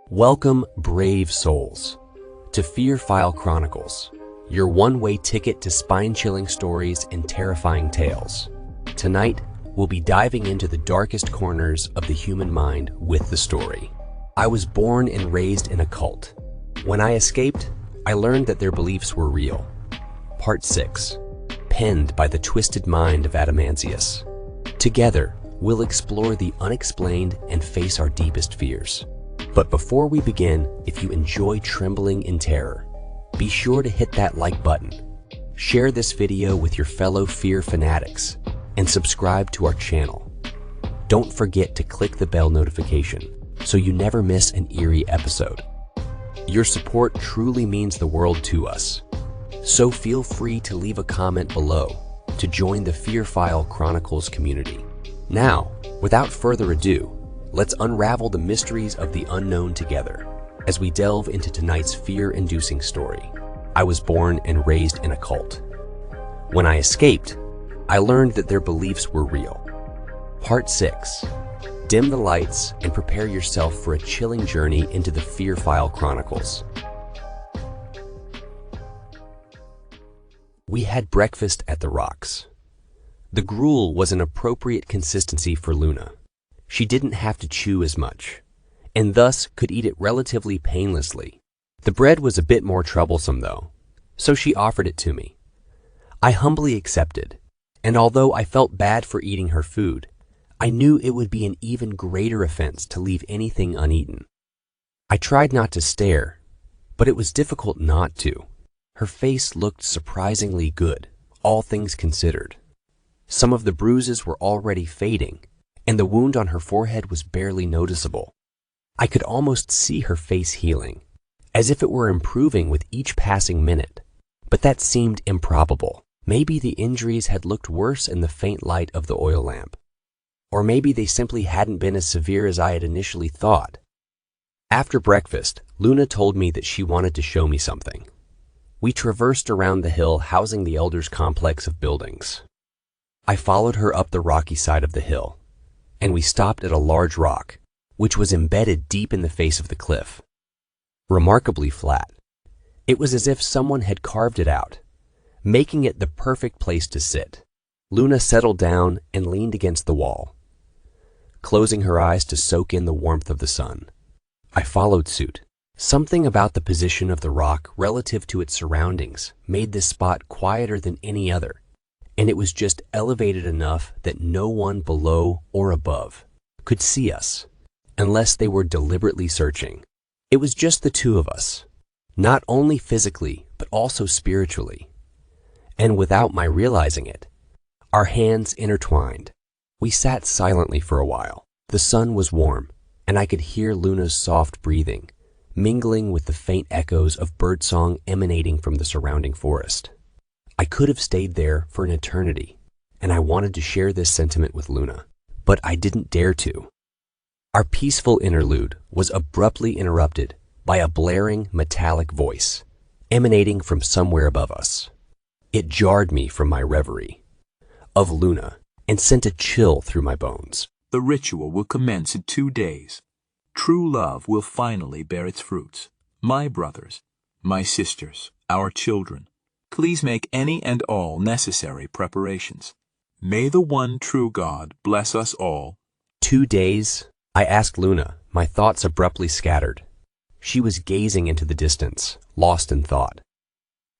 Welcome, brave souls, to Fear File Chronicles, your one-way ticket to spine-chilling stories and terrifying tales. Tonight, we'll be diving into the darkest corners of the human mind with the story. I was born and raised in a cult. When I escaped, I learned that their beliefs were real. Part 6, penned by the twisted mind of Adamantius. Together, we'll explore the unexplained and face our deepest fears. But before we begin, if you enjoy trembling in terror, be sure to hit that like button, share this video with your fellow fear fanatics, and subscribe to our channel. Don't forget to click the bell notification so you never miss an eerie episode. Your support truly means the world to us, so feel free to leave a comment below to join the Fear File Chronicles community. Now, without further ado, let's unravel the mysteries of the unknown together as we delve into tonight's fear-inducing story. I was born and raised in a cult. When I escaped, I learned that their beliefs were real. Part 6. Dim the lights and prepare yourself for a chilling journey into the Fear File Chronicles. We had breakfast at the Rocks. The gruel was an appropriate consistency for Luna. She didn't have to chew as much, and thus could eat it relatively painlessly. The bread was a bit more troublesome though, so she offered it to me. I humbly accepted, and although I felt bad for eating her food, I knew it would be an even greater offense to leave anything uneaten. I tried not to stare, but it was difficult not to. Her face looked surprisingly good, all things considered. Some of the bruises were already fading, and the wound on her forehead was barely noticeable. I could almost see her face healing, as if it were improving with each passing minute, but that seemed improbable. Maybe the injuries had looked worse in the faint light of the oil lamp, or maybe they simply hadn't been as severe as I had initially thought. After breakfast, Luna told me that she wanted to show me something. We traversed around the hill housing the elders' complex of buildings. I followed her up the rocky side of the hill, and we stopped at a large rock, which was embedded deep in the face of the cliff. Remarkably flat. It was as if someone had carved it out, making it the perfect place to sit. Luna settled down and leaned against the wall, closing her eyes to soak in the warmth of the sun. I followed suit. Something about the position of the rock relative to its surroundings made this spot quieter than any other, and it was just elevated enough that no one below or above could see us, unless they were deliberately searching. It was just the two of us, not only physically, but also spiritually. And without my realizing it, our hands intertwined. We sat silently for a while. The sun was warm, and I could hear Luna's soft breathing, mingling with the faint echoes of birdsong emanating from the surrounding forest. I could have stayed there for an eternity, and I wanted to share this sentiment with Luna, but I didn't dare to. Our peaceful interlude was abruptly interrupted by a blaring metallic voice emanating from somewhere above us. It jarred me from my reverie of Luna and sent a chill through my bones. The ritual will commence in 2 days. True love will finally bear its fruits. My brothers, my sisters, our children, please make any and all necessary preparations. May the one true God bless us all. 2 days? I asked Luna, my thoughts abruptly scattered. She was gazing into the distance, lost in thought.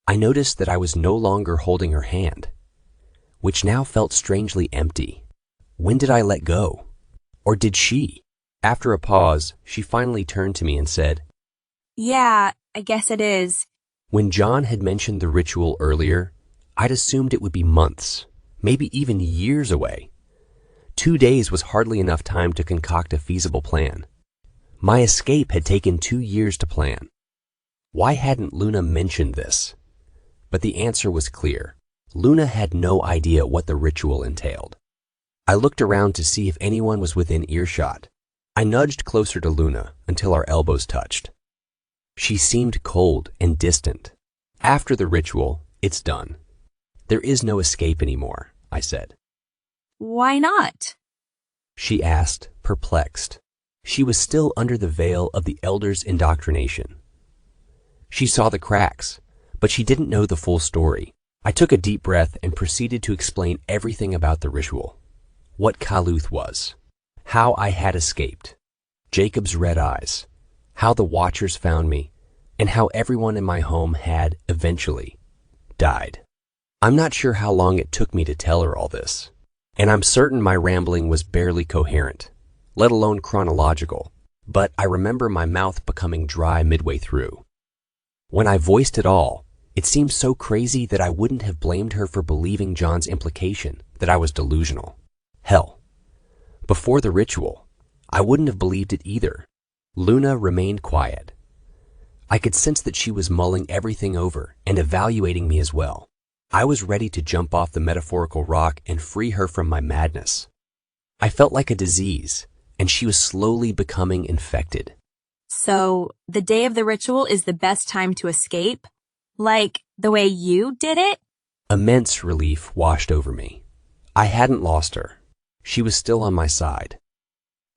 I noticed that I was no longer holding her hand, which now felt strangely empty. When did I let go? Or did she? After a pause, she finally turned to me and said, "Yeah, I guess it is." When John had mentioned the ritual earlier, I'd assumed it would be months, maybe even years away. 2 days was hardly enough time to concoct a feasible plan. My escape had taken 2 years to plan. Why hadn't Luna mentioned this? But the answer was clear. Luna had no idea what the ritual entailed. I looked around to see if anyone was within earshot. I nudged closer to Luna until our elbows touched. She seemed cold and distant. After the ritual, it's done. There is no escape anymore, I said. Why not? she asked, perplexed. She was still under the veil of the elders' indoctrination. She saw the cracks, but she didn't know the full story. I took a deep breath and proceeded to explain everything about the ritual. What Kaluth was, how I had escaped, Jacob's red eyes, how the Watchers found me, and how everyone in my home had, eventually, died. I'm not sure how long it took me to tell her all this, and I'm certain my rambling was barely coherent, let alone chronological, but I remember my mouth becoming dry midway through. When I voiced it all, it seemed so crazy that I wouldn't have blamed her for believing John's implication that I was delusional. Hell, before the ritual, I wouldn't have believed it either. Luna remained quiet. I could sense that she was mulling everything over and evaluating me as well. I was ready to jump off the metaphorical rock and free her from my madness. I felt like a disease, and she was slowly becoming infected. So, the day of the ritual is the best time to escape? Like the way you did it? Immense relief washed over me. I hadn't lost her. She was still on my side.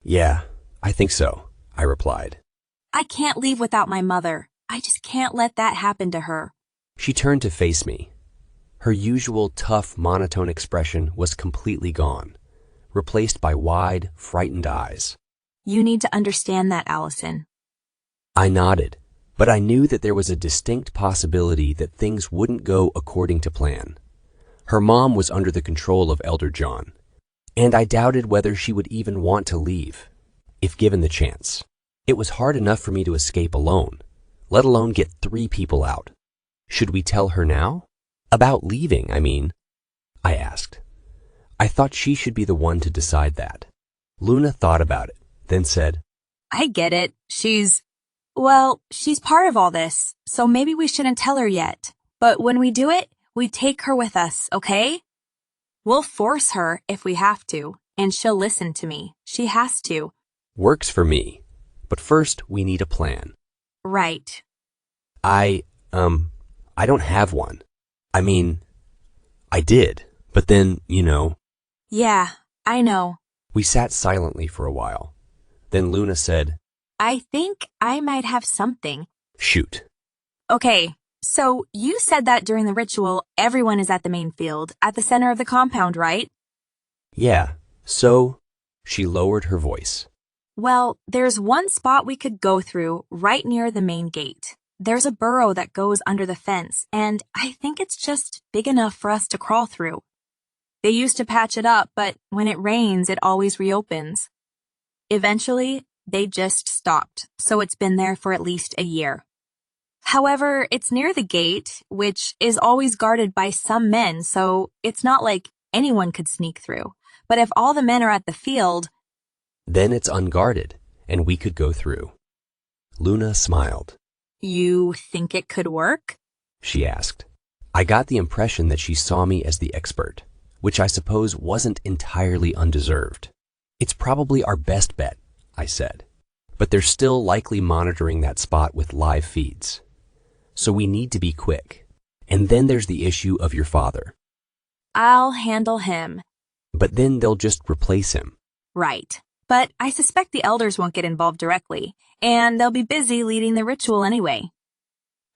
Yeah, I think so, I replied. I can't leave without my mother. I just can't let that happen to her. She turned to face me. Her usual tough, monotone expression was completely gone, replaced by wide, frightened eyes. You need to understand that, Allison. I nodded, but I knew that there was a distinct possibility that things wouldn't go according to plan. Her mom was under the control of Elder John, and I doubted whether she would even want to leave, if given the chance. It was hard enough for me to escape alone, let alone get 3 people out. Should we tell her now? About leaving, I mean, I asked. I thought she should be the one to decide that. Luna thought about it, then said, I get it. She's part of all this, so maybe we shouldn't tell her yet. But when we do it, we take her with us, okay? We'll force her if we have to, and she'll listen to me. She has to. Works for me, but first we need a plan. Right. I don't have one. I mean, I did, but then, Yeah, I know. We sat silently for a while. Then Luna said, I think I might have something. Shoot. Okay, so you said that during the ritual, everyone is at the main field, at the center of the compound, right? Yeah, so, she lowered her voice. Well, there's one spot we could go through right near the main gate. There's a burrow that goes under the fence, and I think it's just big enough for us to crawl through. They used to patch it up, but when it rains, it always reopens. Eventually, they just stopped, so it's been there for at least a year. However, it's near the gate, which is always guarded by some men, so it's not like anyone could sneak through. But if all the men are at the field... Then it's unguarded, and we could go through. Luna smiled. You think it could work? She asked. I got the impression that she saw me as the expert, which I suppose wasn't entirely undeserved. It's probably our best bet, I said, but they're still likely monitoring that spot with live feeds. So we need to be quick. And then there's the issue of your father. I'll handle him. But then they'll just replace him. Right. But I suspect the elders won't get involved directly, and they'll be busy leading the ritual anyway.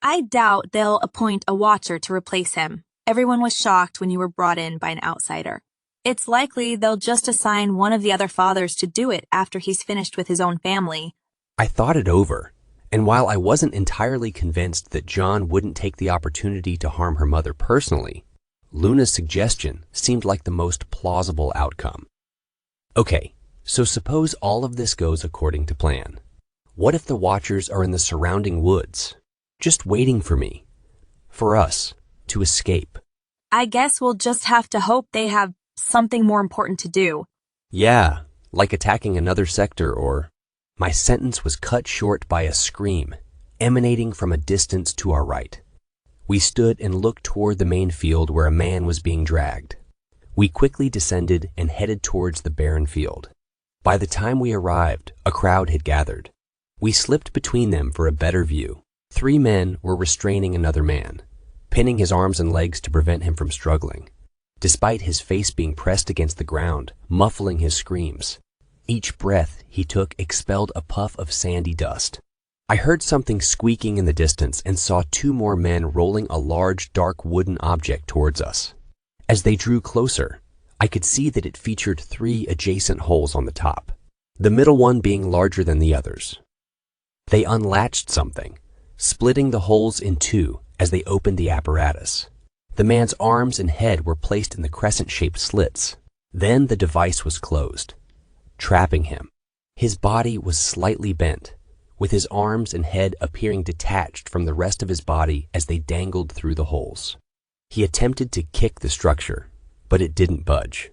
I doubt they'll appoint a watcher to replace him. Everyone was shocked when you were brought in by an outsider. It's likely they'll just assign one of the other fathers to do it after he's finished with his own family. I thought it over, and while I wasn't entirely convinced that John wouldn't take the opportunity to harm her mother personally, Luna's suggestion seemed like the most plausible outcome. Okay, so suppose all of this goes according to plan. What if the Watchers are in the surrounding woods, just waiting for me, for us, to escape? I guess we'll just have to hope they have something more important to do. Yeah, like attacking another sector or... My sentence was cut short by a scream, emanating from a distance to our right. We stood and looked toward the main field where a man was being dragged. We quickly descended and headed towards the barren field. By the time we arrived, a crowd had gathered. We slipped between them for a better view. 3 men were restraining another man, pinning his arms and legs to prevent him from struggling. Despite his face being pressed against the ground, muffling his screams, Each breath he took expelled a puff of sandy dust. I heard something squeaking in the distance and saw two more men rolling a large, dark wooden object towards us. As they drew closer, I could see that it featured 3 adjacent holes on the top, the middle one being larger than the others. They unlatched something, splitting the holes in 2 as they opened the apparatus. The man's arms and head were placed in the crescent-shaped slits. Then the device was closed, trapping him. His body was slightly bent, with his arms and head appearing detached from the rest of his body as they dangled through the holes. He attempted to kick the structure, but it didn't budge.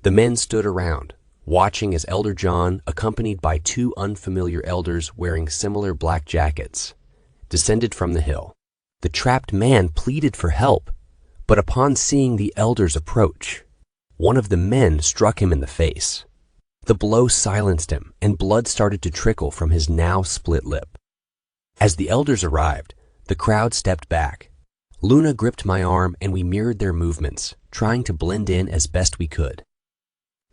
The men stood around, watching as Elder John, accompanied by 2 unfamiliar elders wearing similar black jackets, descended from the hill. The trapped man pleaded for help, but upon seeing the elders approach, one of the men struck him in the face. The blow silenced him, and blood started to trickle from his now split lip. As the elders arrived, the crowd stepped back. Luna gripped my arm and we mirrored their movements, trying to blend in as best we could.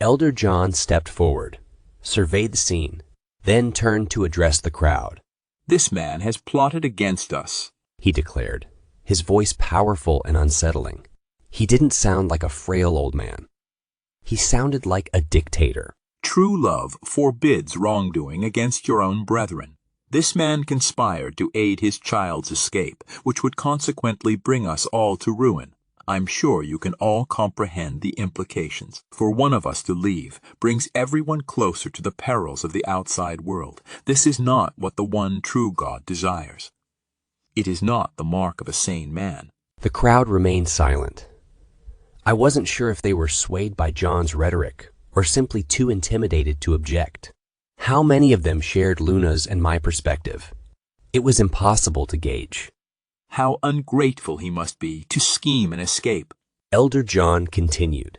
Elder John stepped forward, surveyed the scene, then turned to address the crowd. "This man has plotted against us," he declared, his voice powerful and unsettling. He didn't sound like a frail old man. He sounded like a dictator. "True love forbids wrongdoing against your own brethren. This man conspired to aid his child's escape, which would consequently bring us all to ruin. I'm sure you can all comprehend the implications. For one of us to leave brings everyone closer to the perils of the outside world. This is not what the one true God desires. It is not the mark of a sane man." The crowd remained silent. I wasn't sure if they were swayed by John's rhetoric or simply too intimidated to object. How many of them shared Luna's and my perspective? It was impossible to gauge. "How ungrateful he must be to scheme an escape." Elder John continued.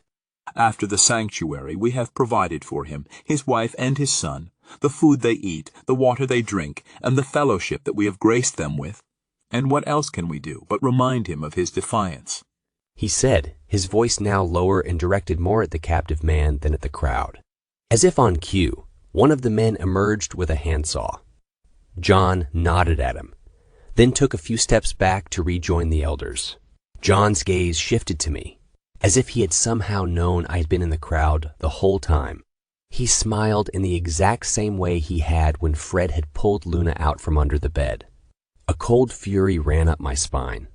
"After the sanctuary we have provided for him, his wife and his son, the food they eat, the water they drink, and the fellowship that we have graced them with. And what else can we do but remind him of his defiance?" He said, his voice now lower and directed more at the captive man than at the crowd. As if on cue, one of the men emerged with a handsaw. John nodded at him, then took a few steps back to rejoin the elders. John's gaze shifted to me, as if he had somehow known I had been in the crowd the whole time. He smiled in the exact same way he had when Fred had pulled Luna out from under the bed. A cold fury ran up my spine.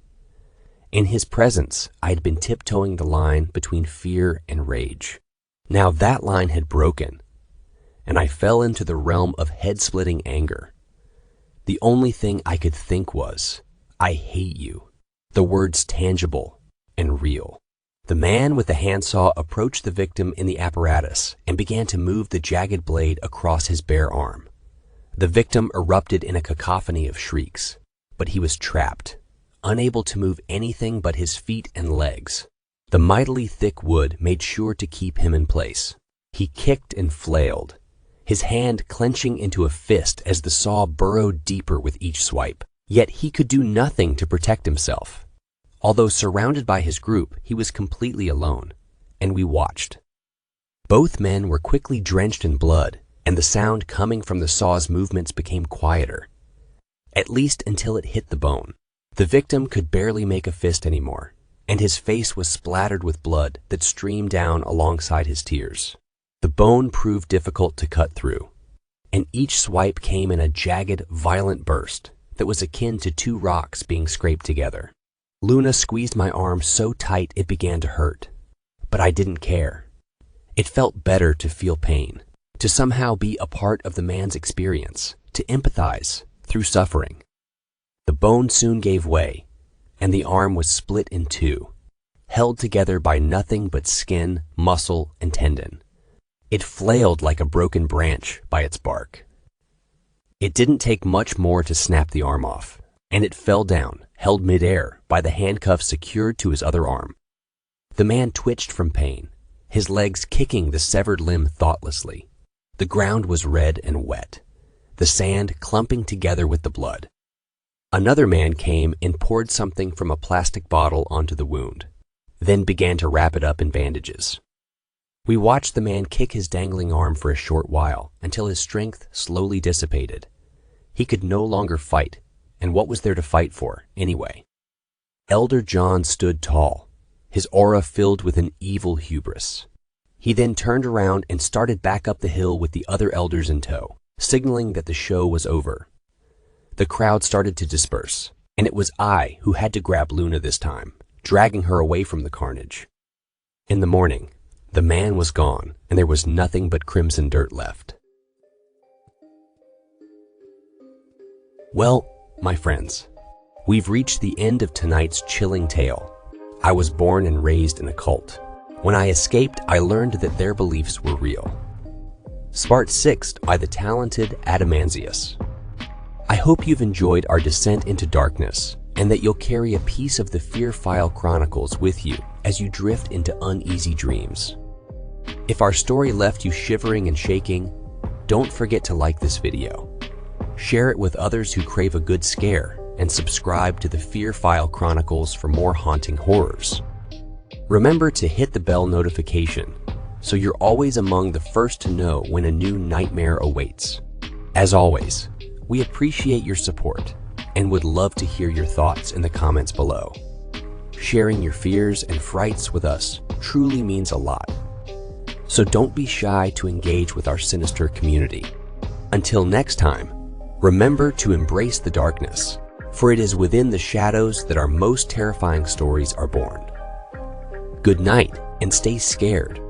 In his presence, I had been tiptoeing the line between fear and rage. Now that line had broken, and I fell into the realm of head-splitting anger. The only thing I could think was, "I hate you." The words tangible and real. The man with the handsaw approached the victim in the apparatus and began to move the jagged blade across his bare arm. The victim erupted in a cacophony of shrieks, but he was trapped, unable to move anything but his feet and legs. The mightily thick wood made sure to keep him in place. He kicked and flailed, his hand clenching into a fist as the saw burrowed deeper with each swipe. Yet he could do nothing to protect himself. Although surrounded by his group, he was completely alone, and we watched. Both men were quickly drenched in blood, and the sound coming from the saw's movements became quieter, at least until it hit the bone. The victim could barely make a fist anymore, and his face was splattered with blood that streamed down alongside his tears. The bone proved difficult to cut through, and each swipe came in a jagged, violent burst that was akin to 2 rocks being scraped together. Luna squeezed my arm so tight it began to hurt, but I didn't care. It felt better to feel pain, to somehow be a part of the man's experience, to empathize through suffering. The bone soon gave way, and the arm was split in 2, held together by nothing but skin, muscle, and tendon. It flailed like a broken branch by its bark. It didn't take much more to snap the arm off, and it fell down, held midair by the handcuffs secured to his other arm. The man twitched from pain, his legs kicking the severed limb thoughtlessly. The ground was red and wet, the sand clumping together with the blood. Another man came and poured something from a plastic bottle onto the wound, then began to wrap it up in bandages. We watched the man kick his dangling arm for a short while until his strength slowly dissipated. He could no longer fight, and what was there to fight for, anyway? Elder John stood tall, his aura filled with an evil hubris. He then turned around and started back up the hill with the other elders in tow, signaling that the show was over. The crowd started to disperse, and it was I who had to grab Luna this time, dragging her away from the carnage. In the morning, the man was gone, and there was nothing but crimson dirt left. Well, my friends, we've reached the end of tonight's chilling tale. I was born and raised in a cult. When I escaped, I learned that their beliefs were real. Spart Sixth by the talented Adamansius. I hope you've enjoyed our descent into darkness, and that you'll carry a piece of the Fear File Chronicles with you as you drift into uneasy dreams. If our story left you shivering and shaking, don't forget to like this video. Share it with others who crave a good scare, and subscribe to the Fear File Chronicles for more haunting horrors. Remember to hit the bell notification so you're always among the first to know when a new nightmare awaits. As always, we appreciate your support and would love to hear your thoughts in the comments below. Sharing your fears and frights with us truly means a lot. So don't be shy to engage with our sinister community. Until next time, remember to embrace the darkness, for it is within the shadows that our most terrifying stories are born. Good night and stay scared.